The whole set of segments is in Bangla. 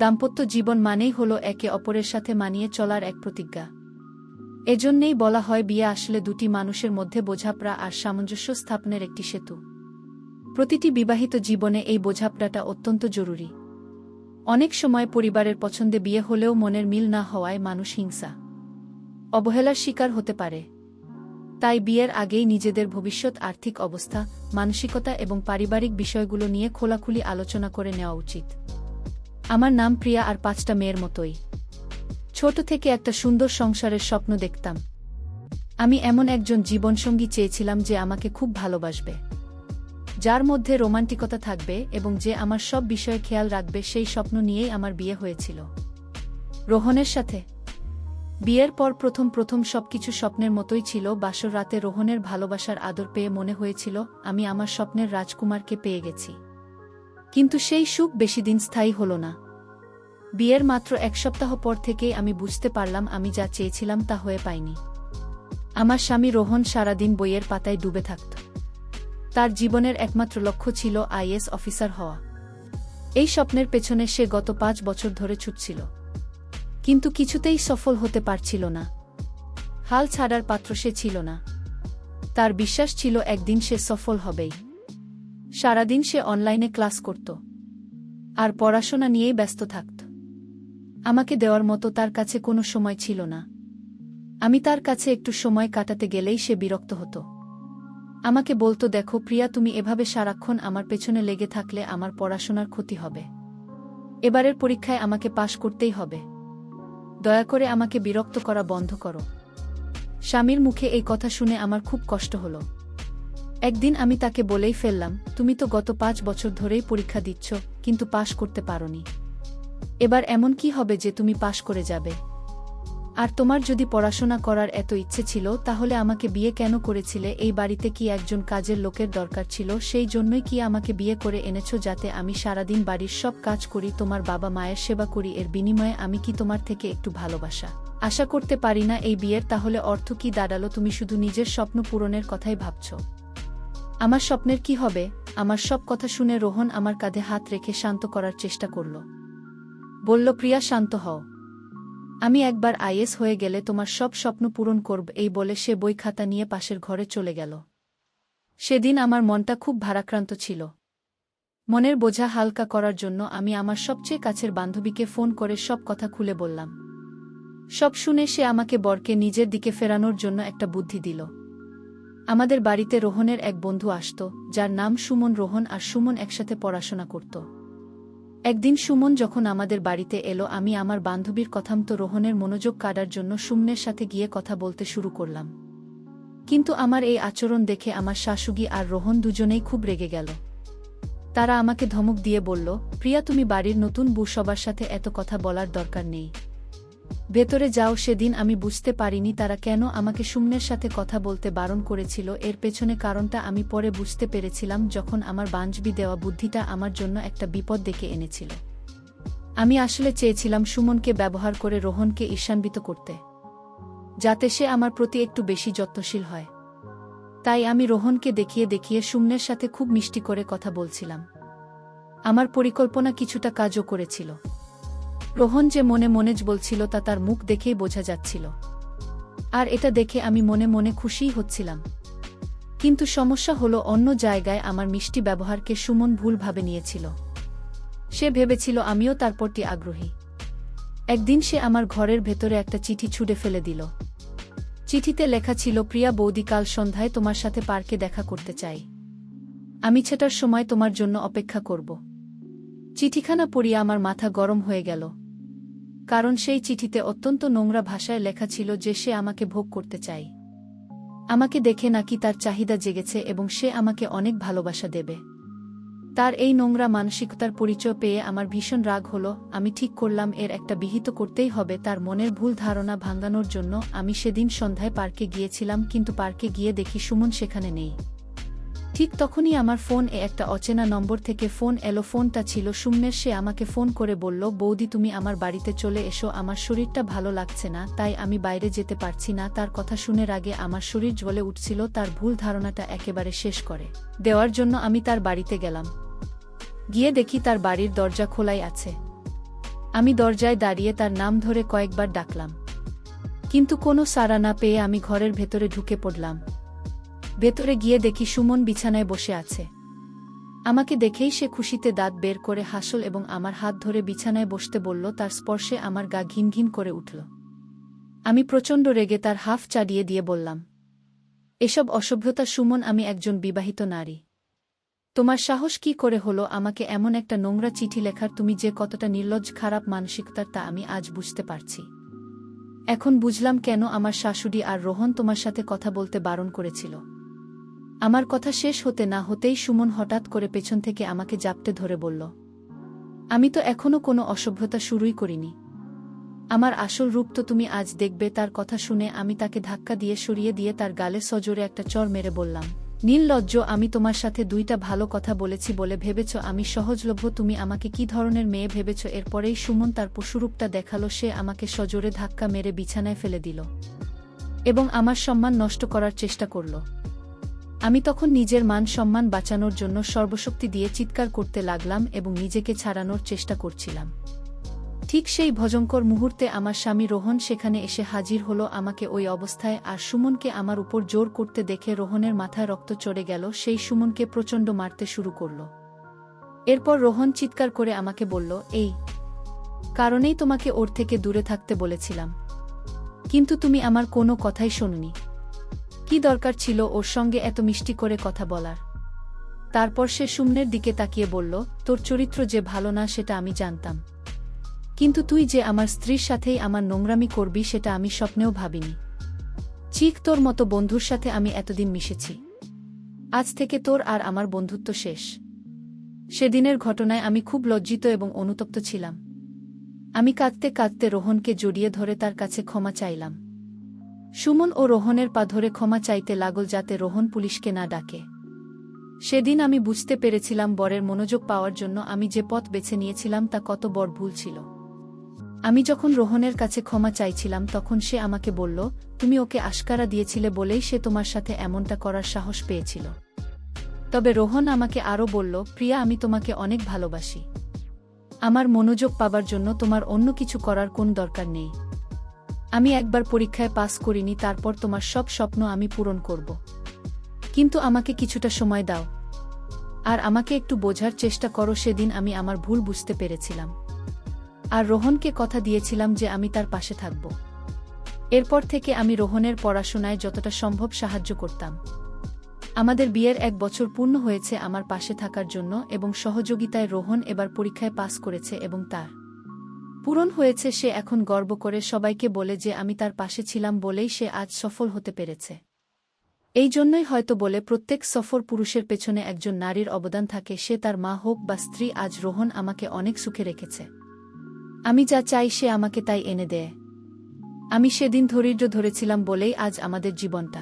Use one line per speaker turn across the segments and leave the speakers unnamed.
দাম্পত্য জীবন মানেই হলো একে অপরের সাথে মানিয়ে চলার এক প্রতিজ্ঞা। এজন্যেই বলা হয় বিয়ে আসলে দুটি মানুষের মধ্যে বোঝাপড়া আর সামঞ্জস্য স্থাপনের একটি সেতু। প্রতিটি বিবাহিত জীবনে এই বোঝাপড়াটা অত্যন্ত জরুরি। অনেক সময় পরিবারের পছন্দে বিয়ে হলেও মনের মিল না হওয়ায় মানুষ হিংসা, অবহেলার শিকার হতে পারে। তাই বিয়ের আগেই নিজেদের ভবিষ্যৎ, আর্থিক অবস্থা, মানসিকতা এবং পারিবারিক বিষয়গুলো নিয়ে খোলাখুলি আলোচনা করে নেওয়া উচিত। আমার নাম প্রিয়া, আর 5টা মেয়ের মতোই ছোট থেকে একটা সুন্দর সংসারের স্বপ্ন দেখতাম। আমি এমন একজন জীবনসঙ্গী চেয়েছিলাম যে আমাকে খুব ভালোবাসবে, যার মধ্যে রোমান্টিকতা থাকবে এবং যে আমার সব বিষয়ে খেয়াল রাখবে। সেই স্বপ্ন নিয়েই আমার বিয়ে হয়েছিল রোহনের সাথে। বিয়ের পর প্রথম সবকিছু স্বপ্নের মতোই ছিল। বাসর রাতে রোহনের ভালোবাসার আদর পেয়ে মনে হয়েছিল আমি আমার স্বপ্নের রাজকুমারকে পেয়ে গেছি। কিন্তু সেই সুখ বেশিদিন স্থায়ী হল না। বিয়ের মাত্র 1 সপ্তাহ পর থেকেই আমি বুঝতে পারলাম আমি যা চেয়েছিলাম তা হয়ে পাইনি। আমার স্বামী রোহন সারাদিন বইয়ের পাতায় ডুবে থাকত। তার জীবনের একমাত্র লক্ষ্য ছিল আইএএস অফিসার হওয়া। এই স্বপ্নের পেছনে সে গত 5 বছর ধরে ছুটছিল, কিন্তু কিছুতেই সফল হতে পারছিল না। হাল ছাড়ার পাত্র সে ছিল না। তার বিশ্বাস ছিল একদিন সে সফল হবেই। সারাদিন সে অনলাইনে ক্লাস করত আর পড়াশোনা নিয়েই ব্যস্ত থাকত। আমাকে দেওয়ার মতো তার কাছে কোনো সময় ছিল না। আমি তার কাছে একটু সময় কাটাতে গেলেই সে বিরক্ত হতো। আমাকে বলতো, দেখো প্রিয়া, তুমি এভাবে সারাক্ষণ আমার পেছনে লেগে থাকলে আমার পড়াশোনার ক্ষতি হবে। এবারের পরীক্ষায় আমাকে পাশ করতেই হবে। দয়া করে আমাকে বিরক্ত করা বন্ধ করো। স্বামীর মুখে এই কথা শুনে আমার খুব কষ্ট হলো। একদিন আমি তাকে বলেই ফেললাম, তুমি তো গত 5 বছর ধরেই পরীক্ষা দিচ্ছ, কিন্তু পাশ করতে পারোনি। এবার এমন কি হবে যে তুমি পাশ করে যাবে? আর তোমার যদি পড়াশোনা করার এত ইচ্ছে ছিল, তাহলে আমাকে বিয়ে কেন করেছিলে? এই বাড়িতে কি একজন কাজের লোকের দরকার ছিল? সেই জন্যই কি আমাকে বিয়ে করে এনেছো, যাতে আমি সারাদিন বাড়ির সব কাজ করি, তোমার বাবা মায়ের সেবা করি? এর বিনিময়ে আমি কি তোমার থেকে একটু ভালোবাসা আশা করতে পারি না? এই বিয়ের তাহলে অর্থ কি দাঁড়ালো? তুমি শুধু নিজের স্বপ্ন পূরণের কথাই ভাবছ। আমার স্বপ্নের কি হবে? আমার সব কথা শুনে রোহন আমার কাঁধে হাত রেখে শান্ত করার চেষ্টা করল। বলল, প্রিয়া, শান্ত হও। আমি একবার আইএস হয়ে গেলে তোমার সব স্বপ্ন পূরণ করব। এই বলে সে বই খাতা নিয়ে পাশের ঘরে চলে গেল। সেদিন আমার মনটা খুব ভারাক্রান্ত ছিল। মনের বোঝা হালকা করার জন্য আমি আমার সবচেয়ে কাছের বান্ধবীকে ফোন করে সব কথা খুলে বললাম। সব শুনে সে আমাকে বরকে নিজের দিকে ফেরানোর জন্য একটা বুদ্ধি দিল। আমাদের বাড়িতে রোহনের এক বন্ধু আসত, যার নাম সুমন। রোহন আর সুমন একসাথে পড়াশোনা করত। একদিন সুমন যখন আমাদের বাড়িতে এলো, আমি আমার বান্ধবীর কথামতো রোহনের মনোযোগ কাড়ার জন্য সুমনের সাথে গিয়ে কথা বলতে শুরু করলাম। কিন্তু আমার এই আচরণ দেখে আমার শাশুড়ি আর রোহন দুজনেই খুব রেগে গেল। তারা আমাকে ধমক দিয়ে বলল, প্রিয়া, তুমি বাড়ির নতুন বউ, সবার সাথে এত কথা বলার দরকার নেই, ভেতরে যাও। সেদিন আমি বুঝতে পারিনি তারা কেন আমাকে সুমনের সাথে কথা বলতে বারণ করেছিল। এর পেছনে কারণটা আমি পরে বুঝতে পেরেছিলাম, যখন আমার বান্ধবী দেওয়া বুদ্ধিটা আমার জন্য একটা বিপদ ডেকে এনেছিল। আমি আসলে চেয়েছিলাম সুমনকে ব্যবহার করে রোহনকে ঈর্ষান্বিত করতে, যাতে সে আমার প্রতি একটু বেশি যত্নশীল হয়। তাই আমি রোহনকে দেখিয়ে দেখিয়ে সুমনের সাথে খুব মিষ্টি করে কথা বলছিলাম। আমার পরিকল্পনা কিছুটা কাজও করেছিল। রোহন যে মনে মনে বলছিল তা তার মুখ দেখেই বোঝা যাচ্ছিল, আর এটা দেখে আমি মনে মনে খুশিই হচ্ছিলাম। কিন্তু সমস্যা হলো, অন্য জায়গায় আমার মিষ্টি ব্যবহারকে সুমন ভুলভাবে নিয়েছিল। সে ভেবেছিল আমিও তার প্রতি আগ্রহী। একদিন সে আমার ঘরের ভেতরে একটা চিঠি ছুঁড়ে ফেলে দিল। চিঠিতে লেখা ছিল, প্রিয়া বৌদি, কাল সন্ধ্যায় তোমার সাথে পার্কে দেখা করতে চাই। আমি সেটার সময় তোমার জন্য অপেক্ষা করব। চিঠিখানা পড়িয়ে আমার মাথা গরম হয়ে গেল, কারণ সেই চিঠিতে অত্যন্ত নোংরা ভাষায় লেখা ছিল যে সে আমাকে ভোগ করতে চায়। আমাকে দেখে নাকি তার চাহিদা জেগেছে এবং সে আমাকে অনেক ভালোবাসা দেবে। তার এই নোংরা মানসিকতার পরিচয় পেয়ে আমার ভীষণ রাগ হলো। আমি ঠিক করলাম এর একটা বিহিত করতেই হবে। তার মনের ভুল ধারণা ভাঙানোর জন্য আমি সেদিন সন্ধ্যায় পার্কে গিয়েছিলাম, কিন্তু পার্কে গিয়ে দেখি সুমন সেখানে নেই। ঠিক তখনই আমার ফোনে একটা অচেনা নম্বর থেকে ফোন এলো। ফোনটা ছিল সুমনের। সে আমাকে ফোন করে বলল, বৌদি, তুমি আমার বাড়িতে চলে এসো, আমার শরীরটা ভালো লাগছে না, তাই আমি বাইরে যেতে পারছি না। তার কথা শুনে রাগে আমার শরীর জ্বলে উঠছিল। তার ভুল ধারণাটা একেবারে শেষ করে দেওয়ার জন্য আমি তার বাড়িতে গেলাম। গিয়ে দেখি তার বাড়ির দরজা খোলাই আছে। আমি দরজায় দাঁড়িয়ে তার নাম ধরে কয়েকবার ডাকলাম, কিন্তু কোনো সাড়া না পেয়ে আমি ঘরের ভেতরে ঢুকে পড়লাম। ভেতরে গিয়ে দেখি সুমন বিছানায় বসে আছে। আমাকে দেখেই সে খুশিতে দাঁত বের করে হাসল এবং আমার হাত ধরে বিছানায় বসতে বলল। তার স্পর্শে আমার গা ঘিন ঘিন করে উঠল। আমি প্রচণ্ড রেগে তার হাফ চাড়িয়ে দিয়ে বললাম, এসব অসভ্যতা সুমন, আমি একজন বিবাহিত নারী। তোমার সাহস কি করে হলো আমাকে এমন একটা নোংরা চিঠি লেখার? তুমি যে কতটা নির্লজ্জ, খারাপ মানসিকতার তা আমি আজ বুঝতে পারছি। এখন বুঝলাম কেন আমার শাশুড়ি আর রোহন তোমার সাথে কথা বলতে বারণ করেছিল। আমার কথা শেষ হতে না হতেই সুমন হঠাৎ করে পেছন থেকে আমাকে জাপটে ধরে বলল, আমি তো এখনো কোনো অসভ্যতা শুরুই করিনি। আমার আসল রূপ তো তুমি আজ দেখবে। তার কথা শুনে আমি তাকে ধাক্কা দিয়ে সরিয়ে দিয়ে তার গালে সজোরে একটা চড় মেরে বললাম, নির্লজ্জ, আমি তোমার সাথে দুইটা ভালো কথা বলেছি বলে ভেবেছ আমি সহজলভ্য? তুমি আমাকে কি ধরনের মেয়ে ভেবেছ? এরপরেই সুমন তার পশুরূপটা দেখালো। সে আমাকে সজোরে ধাক্কা মেরে বিছানায় ফেলে দিল এবং আমার সম্মান নষ্ট করার চেষ্টা করল। আমি তখন নিজের মান সম্মান বাঁচানোর জন্য সর্বশক্তি দিয়ে চিৎকার করতে লাগলাম এবং নিজেকে ছাড়ানোর চেষ্টা করছিলাম। ঠিক সেই ভয়ঙ্কর মুহূর্তে আমার স্বামী রোহন সেখানে এসে হাজির হলো, আমাকে ওই অবস্থায় আর সুমনকে আমার উপর জোর করতে দেখে রোহনের মাথায় রক্ত চড়ে গেল। সেই সুমনকে প্রচণ্ড মারতে শুরু করল। এরপর রোহন চিৎকার করে আমাকে বলল, এই কারণেই তোমাকে ওর থেকে দূরে থাকতে বলেছিলাম, কিন্তু তুমি আমার কোনো কথাই শোনোনি। কি দরকার ছিল ওর সঙ্গে এত মিষ্টি করে কথা বলার? তারপর সে সুমনের দিকে তাকিয়ে বলল, তোর চরিত্র যে ভালো না সেটা আমি জানতাম, কিন্তু তুই যে আমার স্ত্রীর সাথেই আমার নোংরামি করবি সেটা আমি স্বপ্নেও ভাবিনি। চিক, তোর মতো বন্ধুর সাথে আমি এতদিন মিশেছি, আজ থেকে তোর আর আমার বন্ধুত্ব শেষ। সেদিনের ঘটনায় আমি খুব লজ্জিত এবং অনুতপ্ত ছিলাম। আমি কাঁদতে কাঁদতে রোহনকে জড়িয়ে ধরে তার কাছে ক্ষমা চাইলাম। সুমন ও রোহনের পা ধরে ক্ষমা চাইতে লাগল যাতে রোহন পুলিশকে না ডাকে। সেদিন আমি বুঝতে পেরেছিলাম বরের মনোযোগ পাওয়ার জন্য আমি যে পথ বেছে নিয়েছিলাম তা কত বড় ভুল ছিল। আমি যখন রোহনের কাছে ক্ষমা চাইছিলাম তখন সে আমাকে বলল, তুমি ওকে আশকারা দিয়েছিলে বলেই সে তোমার সাথে এমনটা করার সাহস পেয়েছিল। তবে রোহন আমাকে আরও বলল, প্রিয়া, আমি তোমাকে অনেক ভালোবাসি। আমার মনোযোগ পাবার জন্য তোমার অন্য কিছু করার কোন দরকার নেই। আমি একবার পরীক্ষায় পাস করিনি, তারপর তোমার সব স্বপ্ন আমি পূরণ করব। কিন্তু আমাকে কিছুটা সময় দাও আর আমাকে একটু বোঝার চেষ্টা করো। সেদিন আমি আমার ভুল বুঝতে পেরেছিলাম আর রোহনকে কথা দিয়েছিলাম যে আমি তার পাশে থাকব। এরপর থেকে আমি রোহনের পড়াশোনায় যতটা সম্ভব সাহায্য করতাম। আমাদের বিয়ের 1 বছর পূর্ণ হয়েছে আমার পাশে থাকার জন্য এবং সহযোগিতায় রোহন এবার পরীক্ষায় পাস করেছে এবং তার পূরণ হয়েছে। সে এখন গর্ব করে সবাইকে বলে যে আমি তার পাশে ছিলাম বলেই সে আজ সফল হতে পেরেছে। এই জন্যই হয়তো বলে প্রত্যেক সফল পুরুষের পেছনে একজন নারীর অবদান থাকে, সে তার মা হোক বা স্ত্রী। আজ রোহন আমাকে অনেক সুখে রেখেছে। আমি যা চাই সে আমাকে তাই এনে দেয়। আমি সেদিন ধৈর্য ধরেছিলাম বলেই আজ আমাদের জীবনটা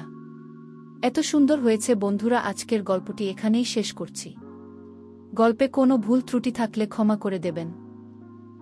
এত সুন্দর হয়েছে। বন্ধুরা, আজকের গল্পটি এখানেই শেষ করছি। গল্পে কোনো ভুল ত্রুটি থাকলে ক্ষমা করে দেবেন।